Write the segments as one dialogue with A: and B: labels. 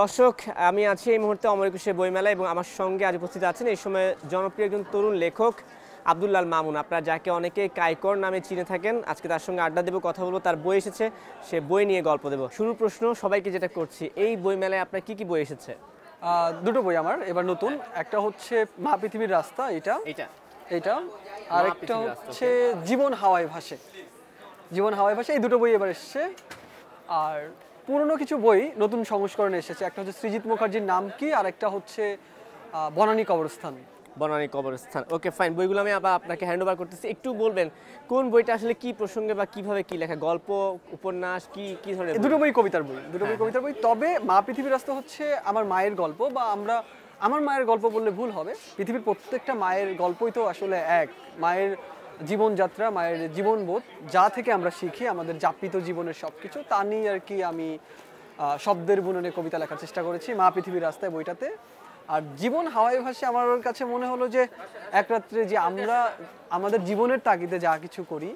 A: দর্শক, আমি আছি এই মুহূর্তে অমর একুশে বইমেলা এবং আমার সঙ্গে আজ উপস্থিত আছেন এই সময় জনপ্রিয় একজন তরুণ লেখক আব্দুল্লাল মামুন। আপনারা যাকে অনেকে কাইকর নামে চিনে থাকেন, আজকে তার সঙ্গে আড্ডা দেবো, কথা বলবো। তার বই এসেছে, সে বই নিয়ে গল্প দেবো। শুরুর প্রশ্ন সবাইকে যেটা করছি, এই বইমেলায় আপনার কি কি বই এসেছে?
B: দুটো বই আমার এবার নতুন। একটা হচ্ছে মা পৃথিবীর রাস্তা, এটা আর একটা হচ্ছে জীবন হাওয়ায় ভাসে। এই দুটো বই এবার এসেছে। আর পুরনো কিছু বই নতুন সংস্করণে এসেছে। একটা হচ্ছে সৃজিত মুখার্জির নাম কি, আর একটা হচ্ছে বনানী কবরস্থান।
A: ওকে, ফাইন। বইগুলো আমি আবার আপনাকে হ্যান্ড ওভার করতেছি। একটু বলবেন কোন বইটা আসলে কি প্রসঙ্গে বা কিভাবে কি লেখা, গল্প, উপন্যাস, কি ধরনের?
B: দুটো বই কবিতার বই। তবে মা পৃথিবীর রাস্তা হচ্ছে আমার মায়ের গল্প, বা আমার মায়ের গল্প বললে ভুল হবে। পৃথিবীর প্রত্যেকটা মায়ের গল্পই তো আসলে এক। মায়ের জীবনযাত্রা, মায়ের জীবনবোধ, যা থেকে আমরা শিখি আমাদের যাপিত জীবনের সবকিছু, তা নিয়ে আর কি আমি শব্দের বুননে কবিতা লেখার চেষ্টা করেছি মা পৃথিবীর রাস্তায় বইটাতে। আর জীবন হাওয়ায় ভাসে আমার কাছে মনে হলো যে এক রাত্রে যে আমরা আমাদের জীবনের তাগিদে যা কিছু করি,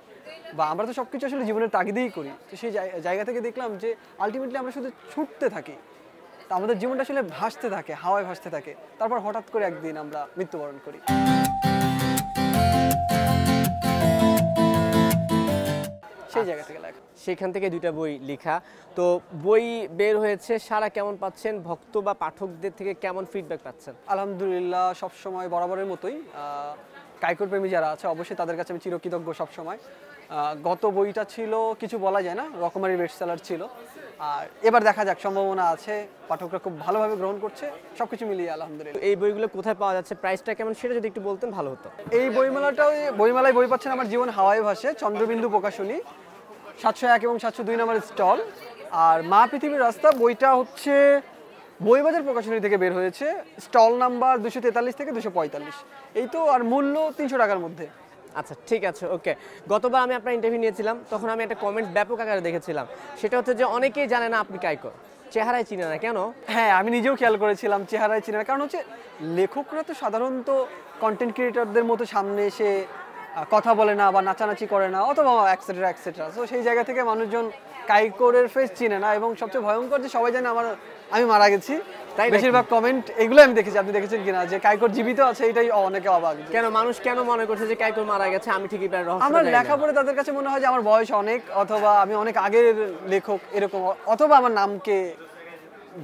B: বা আমরা তো সবকিছু আসলে জীবনের তাগিদেই করি, তো সেই জায়গা থেকে দেখলাম যে আলটিমেটলি আমরা শুধু ছুটতে থাকি, তো আমাদের জীবনটা আসলে ভাসতে থাকে, হাওয়ায় ভাসতে থাকে। তারপর হঠাৎ করে একদিন আমরা মৃত্যুবরণ করি। সেই জায়গা থেকে লেখা,
A: সেখান থেকে দুইটা বই লেখা। তো বই বের হয়েছে, সারা কেমন পাচ্ছেন? ভক্ত বা পাঠকদের থেকে কেমন ফিডব্যাক পাচ্ছেন?
B: আলহামদুলিল্লাহ, সবসময় বরাবরের মতোই। কাইকর প্রেমী যারা আছে অবশ্যই তাদের কাছে আমি চিরকৃতজ্ঞ সবসময়। গত বইটা ছিল কিছু বলা যায় না, রকমারি বেস্টসেলার ছিল। আর এবার দেখা যাক, সম্ভাবনা আছে, পাঠকরা খুব ভালোভাবে গ্রহণ করছে, সবকিছু মিলিয়ে আলহামদুলিল্লাহ।
A: এই বইগুলো কোথায় পাওয়া যাচ্ছে, প্রাইসটা কেমন, সেটা যদি একটু বলতেন ভালো হতো।
B: এই বইমেলায় বই পাচ্ছেন আমার জীবন হাওয়ায় ভাসে, চন্দ্রবিন্দু প্রকাশনী, 701 এবং 702 নম্বর স্টল। আর মা পৃথিবীর রাস্তা বইটা হচ্ছে বইবাজার প্রকাশনী থেকে বের হয়েছে, স্টল নাম্বার 243 থেকে 245। এই তো, আর মূল্য 300 টাকার মধ্যে।
A: আচ্ছা, ঠিক আছে, ওকে। গতবার আমি আপনার ইন্টারভিউ নিয়েছিলাম, তখন আমি একটা কমেন্ট ব্যাপক আকারে দেখেছিলাম, সেটা হচ্ছে যে অনেকেই জানে না আপনি কাইকর, চেহারায় চিনে না। কেন?
B: হ্যাঁ, আমি নিজেও খেয়াল করেছিলাম চেহারায় চিনে না। কারণ হচ্ছে লেখকরা তো সাধারণত কন্টেন্ট ক্রিয়েটরদের মতো সামনে এসে কথা বলে না, বা নাচানাচি করে না, অথবা এক্সেট্রা এক্সেট্রা। তো সেই জায়গা থেকে মানুষজন কাইকরের ফেস চিনে না। এবং সবচেয়ে ভয়ঙ্কর যে সবাই জানে আমি মারা গেছি, তাই বেশিরভাগ কমেন্ট এগুলো আমি দেখেছি। আপনি দেখেছেন কিনা যে কাইকর জীবিত আছে, এটাই অনেকে অবাক।
A: মানুষ কেন মনে করছে যে কাইকর মারা গেছে? আমি ঠিকই
B: আমার লেখা পড়ে তাদের কাছে মনে হয় যে আমার বয়স অনেক, অথবা আমি অনেক আগের লেখক এরকম, অথবা আমার নামকে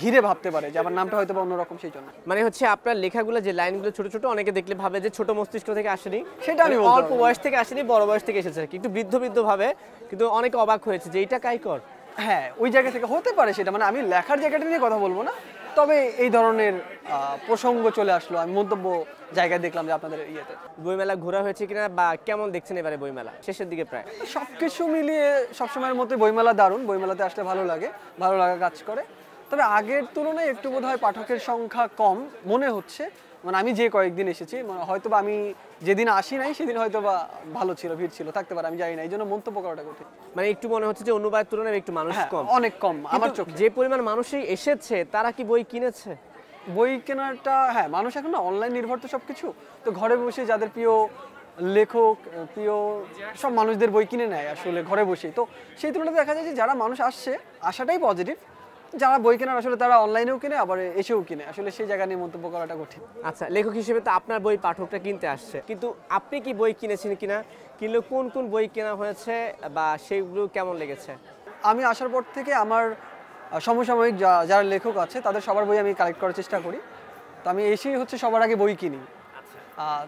B: ঘিরে ভাবতে পারে যে আমার নামটা হয়তো অন্যরকম, সেই জন্য।
A: মানে হচ্ছে আপনার লেখাগুলো যে লাইনগুলো ছোট ছোট, অনেকে দেখলে ভাবে যে ছোট মস্তিষ্ক থেকে আসেনি,
B: সেটা আমি
A: অল্প বয়স থেকে আসেনি, বড় বয়স থেকে এসেছে, কিন্তু বৃদ্ধ ভাবে। কিন্তু অনেকে অবাক হয়েছে যে এইটা কাইকর।
B: হ্যাঁ, ওই জায়গা থেকে হতে পারে সেটা। মানে আমি লেখার জায়গাটা নিয়ে কথা বলবো না, তবে এই ধরনের প্রসঙ্গ চলে আসলো, আমি মন্তব্য জায়গায় দেখলাম যে আপনাদের ইয়েতে।
A: বইমেলা ঘোরা হয়েছে কিনা, বা কেমন দেখছেন এবারে বইমেলা? শেষের দিকে প্রায়।
B: সবকিছু মিলিয়ে সবসময়ের মতো বইমেলা দারুণ। বইমেলাতে আসলে ভালো লাগা কাজ করে। তবে আগের তুলনায় একটু বোধহয় পাঠকের সংখ্যা কম মনে হচ্ছে। মানে আমি যে কয়েকদিন এসেছি, হয়তো বা আমি যেদিন আসি নাই সেদিন হয়তো বা ভালো ছিল, ভিড় ছিল, থাকতে পারে, আমি জানি না, এই জন্য মন্তব্য করাটা কঠিন।
A: মানে একটু মনে হচ্ছে যে অন্যবারের তুলনায় একটু মানুষ কম,
B: অনেক কম আমার চোখে।
A: যে পরিমাণ মানুষই এসেছে, তারা কি বই কিনেছে?
B: বই কেনাটা, হ্যাঁ, মানুষ এখন না অনলাইন নির্ভর তো সবকিছু, তো ঘরে বসে যাদের প্রিয় লেখক, প্রিয় সব মানুষদের বই কিনে নেয় আসলে ঘরে বসেই। তো সেই তুলনায় দেখা যায় যে যারা মানুষ আসছে, আসাটাই পজিটিভ। যারা বই কেনার আসলে তারা অনলাইনেও কিনে, আবার এসেও কিনে, আসলে সেই জায়গা নিয়ে মন্তব্য করাটা কঠিন।
A: আচ্ছা, লেখক হিসেবে তো আপনার বই পাঠকটা কিনতে আসছে, কিন্তু আপনি কি বই কিনেছেন কিনা, কিনলে কোন বই কেনা হয়েছে, বা সেইগুলো কেমন লেগেছে?
B: আমি আসার পর থেকে আমার সমসাময়িক যারা লেখক আছে তাদের সবার বই আমি কালেক্ট করার চেষ্টা করি। তো আমি এসেই হচ্ছে সবার আগে বই কিনি।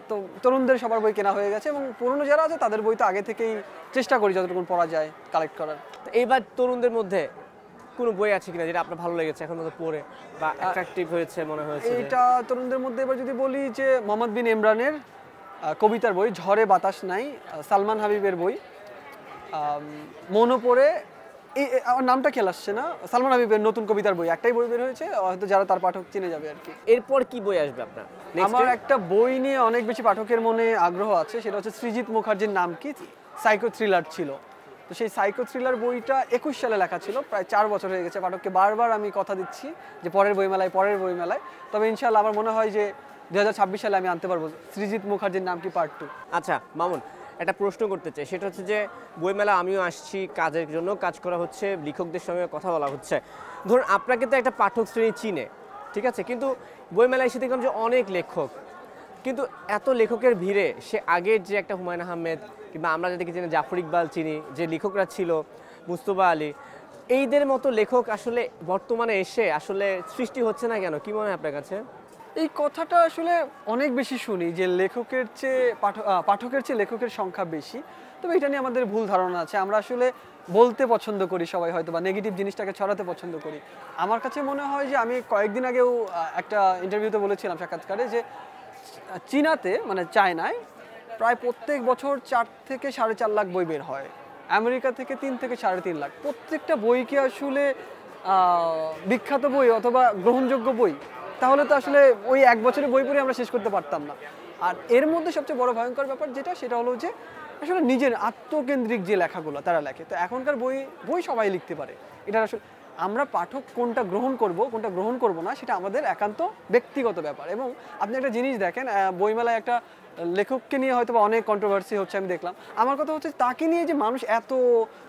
B: তো তরুণদের সবার বই কেনা হয়ে গেছে, এবং পুরনো যারা আছে তাদের বই তো আগে থেকেই চেষ্টা করি যতটুকু পড়া যায় কালেক্ট করার।
A: এইবার তরুণদের মধ্যে কোনো বই আছে কিনা যেটা আপনার ভালো লেগেছে এখন মতো পড়ে, বা অ্যাট্রাকটিভ হয়েছে মনে হয়েছে?
B: এটা তরুণদের মধ্যে এবার যদি বলি যে মোহাম্মদ বিন ইমরানের কবিতার বই ঝড়ে বাতাস নাই, সালমান হাবিবের বই মনে পড়ে, আমার নামটা খেয়াল আসছে না, সালমান হাবিবের নতুন কবিতার বই, একটাই বই বের হয়েছে, হয়তো যারা তার পাঠক চিনে যাবে আর কি।
A: এরপর কি বই আসবে আপনার?
B: আমার একটা বই নিয়ে অনেক বেশি পাঠকের মনে আগ্রহ আছে, সেটা হচ্ছে সৃজিত মুখার্জির নাম কি, সাইকো থ্রিলার ছিল। তো সেই সাইকো থ্রিলার বইটা 21 সালে লেখা ছিল, প্রায় 4 বছর হয়ে গেছে। পাঠককে বারবার আমি কথা দিচ্ছি যে পরের বইমেলায়, তবে ইনশাআল্লাহ আমার মনে হয় যে 2026 সালে আমি আনতে পারবো সৃজিত মুখার্জির নাম কি পার্ট 2।
A: আচ্ছা মামুন, একটা প্রশ্ন করতে চাই, সেটা হচ্ছে যে বইমেলা আমিও আসছি কাজের জন্য, কাজ করা হচ্ছে, লেখকদের সঙ্গে কথা বলা হচ্ছে। ধরুন আপনাকে তো একটা পাঠক শ্রেণী চিনে, ঠিক আছে, কিন্তু বইমেলায় এসে দেখলাম যে অনেক লেখক, কিন্তু এত লেখকের ভিড়ে সে আগের যে একটা হুমায়ুন আহমেদ কিংবা আমরা যাদেরকে চিনি জাফর ইকবাল চিনি, যে লেখকরা ছিল মুস্তফা আলী, এইদের মতো লেখক আসলে বর্তমানে এসে আসলে সৃষ্টি হচ্ছে না কেন? কি মনে হয় আপনার কাছে?
B: এই কথাটা আসলে অনেক বেশি শুনি যে লেখকের চেয়ে পাঠকের চেয়ে লেখকের সংখ্যা বেশি। তবে এটা নিয়ে আমাদের ভুল ধারণা আছে। আমরা আসলে বলতে পছন্দ করি সবাই, হয়তো বা নেগেটিভ জিনিসটাকে ছড়াতে পছন্দ করি। আমার কাছে মনে হয় যে আমি কয়েকদিন আগেও একটা ইন্টারভিউতে বলেছিলাম, সাক্ষাৎকারে, যে চীনাতে মানে চায়নায় প্রায় প্রত্যেক বছর 4 থেকে 4.5 লাখ বই বের হয়। আমেরিকা থেকে 3 থেকে 3.5 লাখ। প্রত্যেকটা বই কি আসলে বিখ্যাত বই অথবা গ্রহণযোগ্য বই? তাহলে তো আসলে ওই এক বছরে বই পড়ে আমরা শেষ করতে পারতাম না। আর এর মধ্যে সবচেয়ে বড় ভয়ঙ্কর ব্যাপার সেটা হলো যে আসলে নিজের আত্মকেন্দ্রিক যে লেখাগুলো তারা লেখে। তো এখনকার বই সবাই লিখতে পারে। এটা আসলে আমরা পাঠক কোনটা গ্রহণ করব কোনটা গ্রহণ করব না সেটা আমাদের একান্ত ব্যক্তিগত ব্যাপার। এবং আপনি একটা জিনিস দেখেন, বইমেলায় একটা লেখককে নিয়ে হয়তো অনেক কন্ট্রোভার্সি হচ্ছে, আমি দেখলাম। আমার কথা হচ্ছে তাকে নিয়ে যে মানুষ এত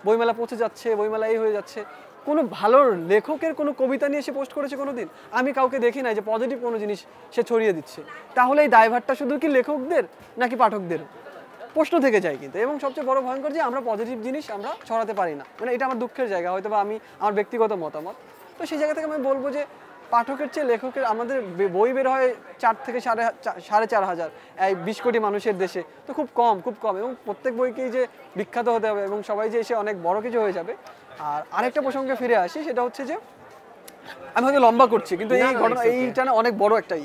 B: বইমেলা পৌঁছে যাচ্ছে, বইমেলা এই হয়ে যাচ্ছে, কোনো ভালো লেখকের কোনো কবিতা নিয়ে সে পোস্ট করেছে কোনো দিন? আমি কাউকে দেখি না যে পজিটিভ কোনো জিনিস সে ছড়িয়ে দিচ্ছে। তাহলে এই দায়ভারটা শুধু কি লেখকদের নাকি পাঠকদের? প্রশ্ন থেকে যায় কিন্তু। এবং সবচেয়ে বড় ভয়ঙ্কর যে আমরা পজিটিভ জিনিস আমরা ছড়াতে পারি না। মানে এটা আমার দুঃখের জায়গা, হয়তো বা আমি আমার ব্যক্তিগত মতামত। তো সেই জায়গা থেকে আমি বলবো যে পাঠকের চেয়ে লেখকের, আমাদের বই বের হয় 4 থেকে 4.5 হাজার এই 20 কোটি মানুষের দেশে, তো খুব কম এবং প্রত্যেক বইকেই যে বিখ্যাত হতে হবে এবং সবাই যে এসে অনেক বড় কিছু হয়ে যাবে। আর আরেকটা প্রসঙ্গে ফিরে আসি, সেটা হচ্ছে যে আমি হয়তো লম্বা করছি, কিন্তু এই ঘটনা এইটা না অনেক বড় একটা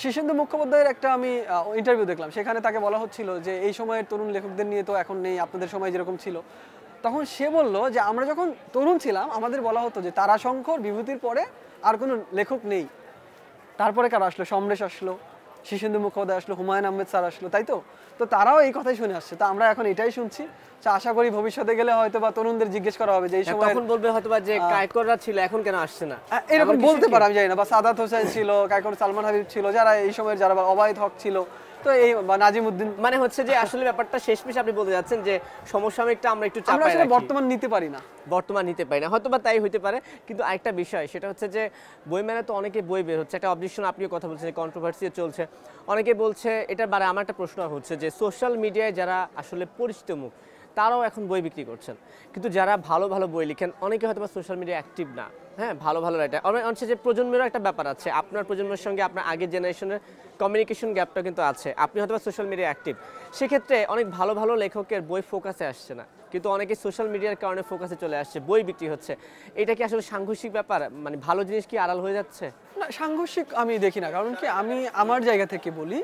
B: শীর্ষেন্দু মুখোপাধ্যায়ের একটা আমি ইন্টারভিউ দেখলাম। সেখানে তাকে বলা হচ্ছিল যে এই সময়ের তরুণ লেখকদের নিয়ে তো এখন নেই, আপনাদের সময় যেরকম ছিল। তখন সে বলল যে আমরা যখন তরুণ ছিলাম আমাদের বলা হতো যে তারাশঙ্কর, বিভূতির পরে আর কোনো লেখক নেই। তারপরে কারা আসলো? সমরেশ আসলো, শীর্ষেন্দু মুখোপাধ্যায় আসলো, হুমায়ুন আহমেদ স্যার আসলো, তাই তো? তো তারাও এই কথাই শুনে আসছে। তো আমরা এখন এটাই শুনছি। আশা করি ভবিষ্যতে গেলে হয়তো বা তরুণদের জিজ্ঞেস করা হবে যে এই সময়,
A: তখন বলবে হয়তো বা যে কায়কররা ছিল এখন কেন আসছে না,
B: এরকম বলতে পারে, আমি জানি না। বা সাদাত হোসেন ছিল, কায়কর, সালমান হাবিব ছিল, যারা এই সময়ের, যারা অবায়দ হক ছিল, তো এই বা নাজিমউদ্দিন।
A: মানে হচ্ছে যে আসলে ব্যাপারটা শেষমেশ আপনি বলতে যাচ্ছেন যে সমসাময়িকটা আমরা একটু চাপায়
B: আমরা আসলে
A: রাখি,
B: বর্তমান নিতে পারি না,
A: বর্তমান নিতে পারি না, হয়তো বা তাই হইতে পারে। কিন্তু আরেকটা বিষয় সেটা হচ্ছে যে বইমেলায় তো অনেকে বই বের হচ্ছে, একটা অবজেকশন আপনিও কথা বলছেন, কন্ট্রোভার্সি চলছে, অনেকে বলছে এটার বারে আমার একটা প্রশ্ন হচ্ছে যে সোশ্যাল মিডিয়ায় যারা আসলে পরিচিত মুখ তারাও এখন বই বিক্রি করছেন, কিন্তু যারা ভালো ভালো বই লিখেন অনেকে হয়তো বা সোশ্যাল মিডিয়া অ্যাক্টিভ না, হ্যাঁ, ভালো ভালো রাইটার। হচ্ছে যে প্রজন্মেরও একটা ব্যাপার আছে, আপনার প্রজন্মের সঙ্গে আপনার আগের জেনারেশনের কমিউনিকেশন গ্যাপটা কিন্তু আছে, আপনি হয়তো বা সোশ্যাল মিডিয়া অ্যাক্টিভ, সেক্ষেত্রে অনেক ভালো ভালো লেখকের বই ফোকাসে আসছে না, কিন্তু অনেকে সোশ্যাল মিডিয়ার কারণে ফোকাসে চলে আসছে, বই বিক্রি হচ্ছে। এটা কি আসলে সাংঘর্ষিক ব্যাপার? মানে ভালো জিনিস কি আড়াল হয়ে যাচ্ছে?
B: না, সাংঘর্ষিক আমি দেখি না। কারণ কি, আমি আমার জায়গা থেকে বলি,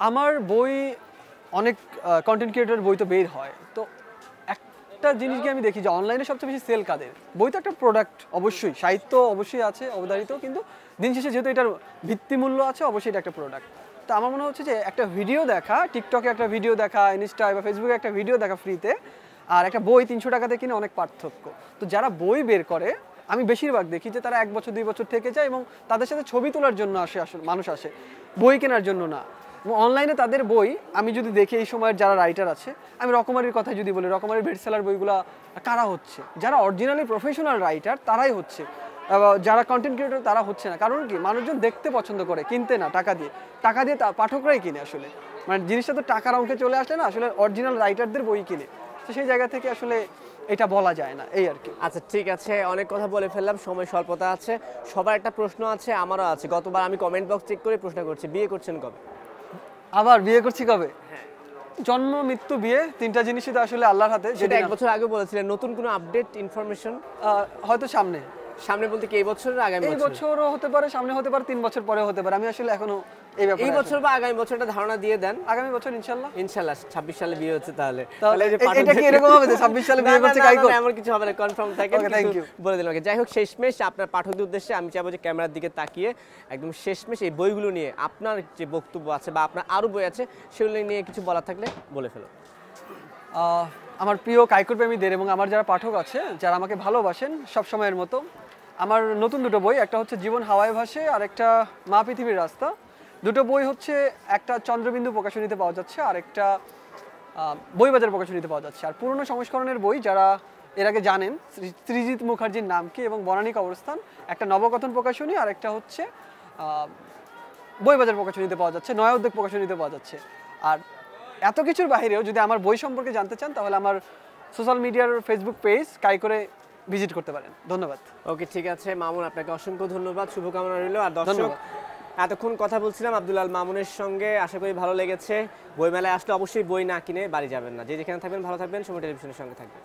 B: আমার বই অনেক কন্টেন্ট ক্রিয়েটর বই তো বের হয়। তো একটা জিনিসকে আমি দেখি যে অনলাইনে সবচেয়ে বেশি সেল কাদের? বই তো একটা প্রোডাক্ট, অবশ্যই সাহিত্য অবশ্যই আছে অবধারিত, কিন্তু দিন শেষে যেহেতু এটার ভিত্তিমূল্য আছে, অবশ্যই এটা একটা প্রোডাক্ট। তো আমার মনে হচ্ছে যে একটা ভিডিও দেখা, টিকটকে একটা ভিডিও দেখা, ইনস্টায় বা ফেসবুকে একটা ভিডিও দেখা ফ্রিতে, আর একটা বই 300 টাকাতে কিনে অনেক পার্থক্য। তো যারা বই বের করে আমি বেশিরভাগ দেখি যে তারা 1 বছর 2 বছর থেকে যায় এবং তাদের সাথে ছবি তোলার জন্য আসলে মানুষ আসে, বই কেনার জন্য না। অনলাইনে তাদের বই আমি যদি দেখি, এই সময়ের যারা রাইটার আছে, আমি রকমারির কথা যদি বলি, রকমারির বেস্টসেলার বইগুলো কারা হচ্ছে? যারা অরিজিনালি প্রফেশনাল রাইটার তারাই হচ্ছে, যারা কন্টেন্ট ক্রিয়েটর তারা হচ্ছে না। কারণ কি, মানুষজন দেখতে পছন্দ করে, কিনতে না, টাকা দিয়ে পাঠকরাই কিনে আসলে। মানে জিনিসটা তো টাকার অঙ্কে চলে আসলে না, আসলে অরিজিনাল রাইটারদের বই কিনে। তো সেই জায়গা থেকে আসলে এটা বলা যায় না, এই আর কি।
A: আচ্ছা ঠিক আছে, অনেক কথা বলে ফেললাম, সময় স্বল্পতা আছে, সবার একটা প্রশ্ন আছে, আমারও আছে। গতবার আমি কমেন্ট বক্স চেক করে প্রশ্ন করছি, বিয়ে করছেন কবে?
B: আবার বিয়ে করছি কবে? জন্ম, মৃত্যু, বিয়ে, 3টা জিনিসই তো আসলে আল্লাহর হাতে।
A: সেটা 1 বছর আগে বলেছিলেন, নতুন কোনো আপডেট ইনফরমেশন?
B: হয়তো সামনে
A: বলতে কি এই বছর না আগামী বছর?
B: এই বছরও হতে পারে, সামনে হতে পারে, 3 বছর পরে হতে পারে। আমি আসলে এখনো
A: এই বছর বা আগামী বছরটা ধারণা দিয়ে দেন।
B: আগামী বছর ইনশাআল্লাহ।
A: 26 সালে বিয়ে হচ্ছে। তাহলে
B: এটা কি এরকম হবে যে 26 সালে বিয়ে করছে কাইকো?
A: এমন কিছু হবে না, কনফার্ম থাকে, কিন্তু বলে দিলাম। যাই হোক, শেষমেশ আপনার পাঠকদের উদ্দেশ্যে আমি চাইবো যে ক্যামেরার দিকে তাকিয়ে একদম শেষমেশ এই বইগুলো নিয়ে আপনার যে বক্তব্য আছে বা আপনার আরো বই আছে সেগুলো নিয়ে কিছু বলা থাকলে বলে ফেলো।
B: আমার প্রিয় কাইকর প্রেমীদের এবং আমার যারা পাঠক আছে, যারা আমাকে ভালোবাসেন সব সময়ের মতো, আমার নতুন 2টো বই, একটা হচ্ছে জীবন হাওয়ায় ভাসে আর একটা মা পৃথিবীর রাস্তা। 2টো বই হচ্ছে, একটা চন্দ্রবিন্দু প্রকাশনীতে পাওয়া যাচ্ছে আর একটা বইবাজার প্রকাশনীতে পাওয়া যাচ্ছে। আর পুরনো সংস্করণের বই যারা এর আগে জানেন, সৃজিত মুখার্জির নাম কি এবং বনানী কবরস্থান, একটা নবকথন প্রকাশনী আর একটা হচ্ছে বইবাজার প্রকাশনীতে পাওয়া যাচ্ছে, নয়া উদ্যোগ প্রকাশনীতে পাওয়া যাচ্ছে। আর এত কিছুর বাইরেও যদি আমার বই সম্পর্কে জানতে চান তাহলে আমার সোশ্যাল মিডিয়ার ফেসবুক পেজ কাইকোরে ভিজিট করতে পারেন। ধন্যবাদ।
A: ওকে, ঠিক আছে মামুন, আপনাকে অসংখ্য ধন্যবাদ, শুভকামনা রইল। আর দর্শক,
B: ধন্যবাদ।
A: এতক্ষণ কথা বলছিলাম আব্দুল আল মামুনের সঙ্গে, আশা করি ভালো লেগেছে। বইমেলায় আসলে অবশ্যই বই না কিনে বাড়ি যাবেন না। যে যেখানে থাকবেন ভালো থাকবেন, সময় টেলিভিশনের সঙ্গে থাকবেন।